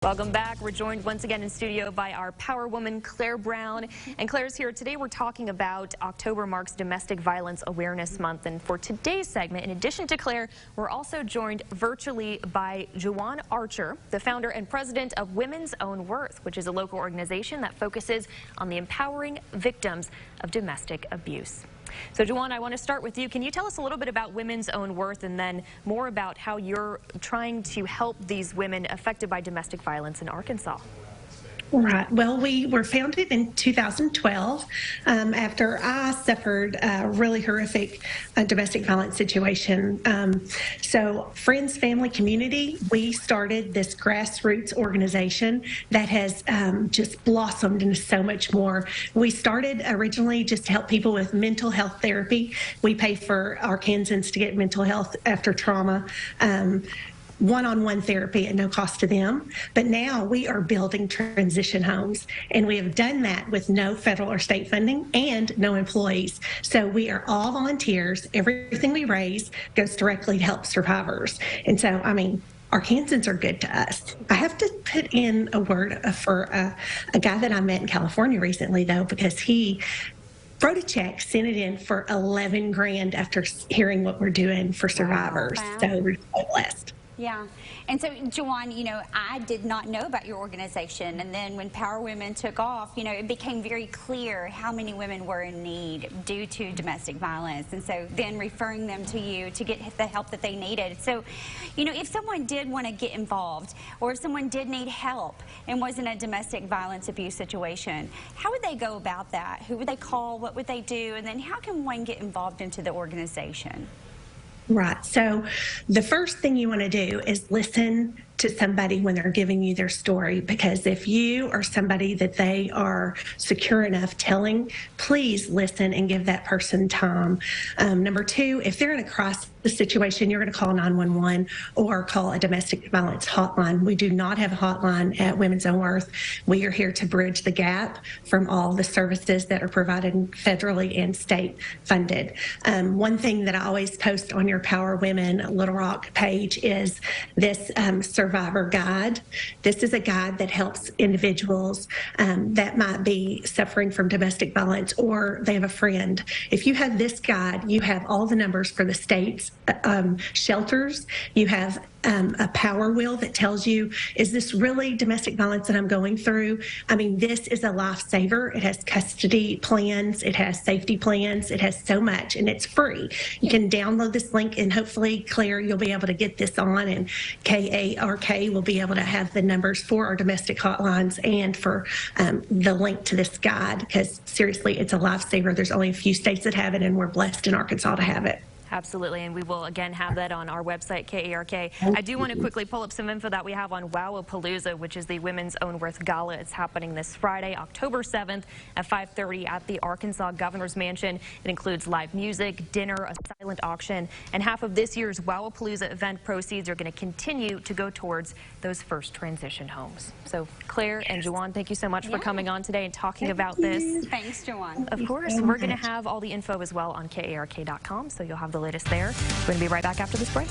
Welcome back. We're joined once again in studio by our power woman, Claire Brown. And Claire's here. Today we're talking about October marks Domestic Violence Awareness Month. And for today's segment, in addition to Claire, we're also joined virtually by Juwan Archer, the founder and president of Women's Own Worth, which is a local organization that focuses on the empowering victims of domestic abuse. So, Juwan, I want to start with you. Can you tell us a little bit about Women's Own Worth and then more about how you're trying to help these women affected by domestic violence in Arkansas? Right. Well, we were founded in 2012 after I suffered a really horrific domestic violence situation. So friends, family, community, we started this grassroots organization that has just blossomed into so much more. We started originally just to help people with mental health therapy. We pay for Arkansans to get mental health after trauma. One-on-one therapy at no cost to them. But now we are building transition homes, and we have done that with no federal or state funding and no employees. So we are all volunteers. Everything we raise goes directly to help survivors. And so, I mean, Arkansans are good to us. I have to put in a word for a guy that I met in California recently, though, because he wrote a check, sent it in for 11 grand after hearing what we're doing for survivors. Wow. So we're so blessed. Yeah. And so, Juwan, you know, I did not know about your organization. And then when Power Women took off, you know, it became very clear how many women were in need due to domestic violence. And so then referring them to you to get the help that they needed. So, you know, if someone did want to get involved or if someone did need help and was in a domestic violence abuse situation, how would they go about that? Who would they call? What would they do? And then how can one get involved into the organization? Right. So the first thing you want to do is listen to somebody when they're giving you their story, because if you are somebody that they are secure enough telling, please listen and give that person time. Number two, if they're in a crisis situation, you're going to call 911 or call a domestic violence hotline. We do not have a hotline at Women's Own Worth. We are here to bridge the gap from all the services that are provided federally and state funded. One thing that I always post on your Power Women Little Rock page is this survivor guide. This is a guide that helps individuals that might be suffering from domestic violence or they have a friend. If you have this guide, you have all the numbers for the state's shelters. You have a power wheel that tells you, is this really domestic violence that I'm going through? I mean, this is a lifesaver. It has custody plans. It has safety plans. It has so much, and it's free. You can download this link, and hopefully, Claire, you'll be able to get this on, and KARK will be able to have the numbers for our domestic hotlines and for the link to this guide, because seriously, it's a lifesaver. There's only a few states that have it, and we're blessed in Arkansas to have it. Absolutely, and we will again have that on our website, KARK. I do want to quickly pull up some info that we have on Wowapalooza, which is the Women's Own Worth Gala. It's happening this Friday, October 7th at 5:30 at the Arkansas Governor's Mansion. It includes live music, dinner, a silent auction, and half of this year's Wowapalooza event proceeds are going to continue to go towards those first transition homes. So, Claire and Juwan, thank you so much for coming on today and talking about this. Thanks, Juwan. Of course, we're going to have all the info as well on KARK.com, so you'll have the latest there. We're going to be right back after this break.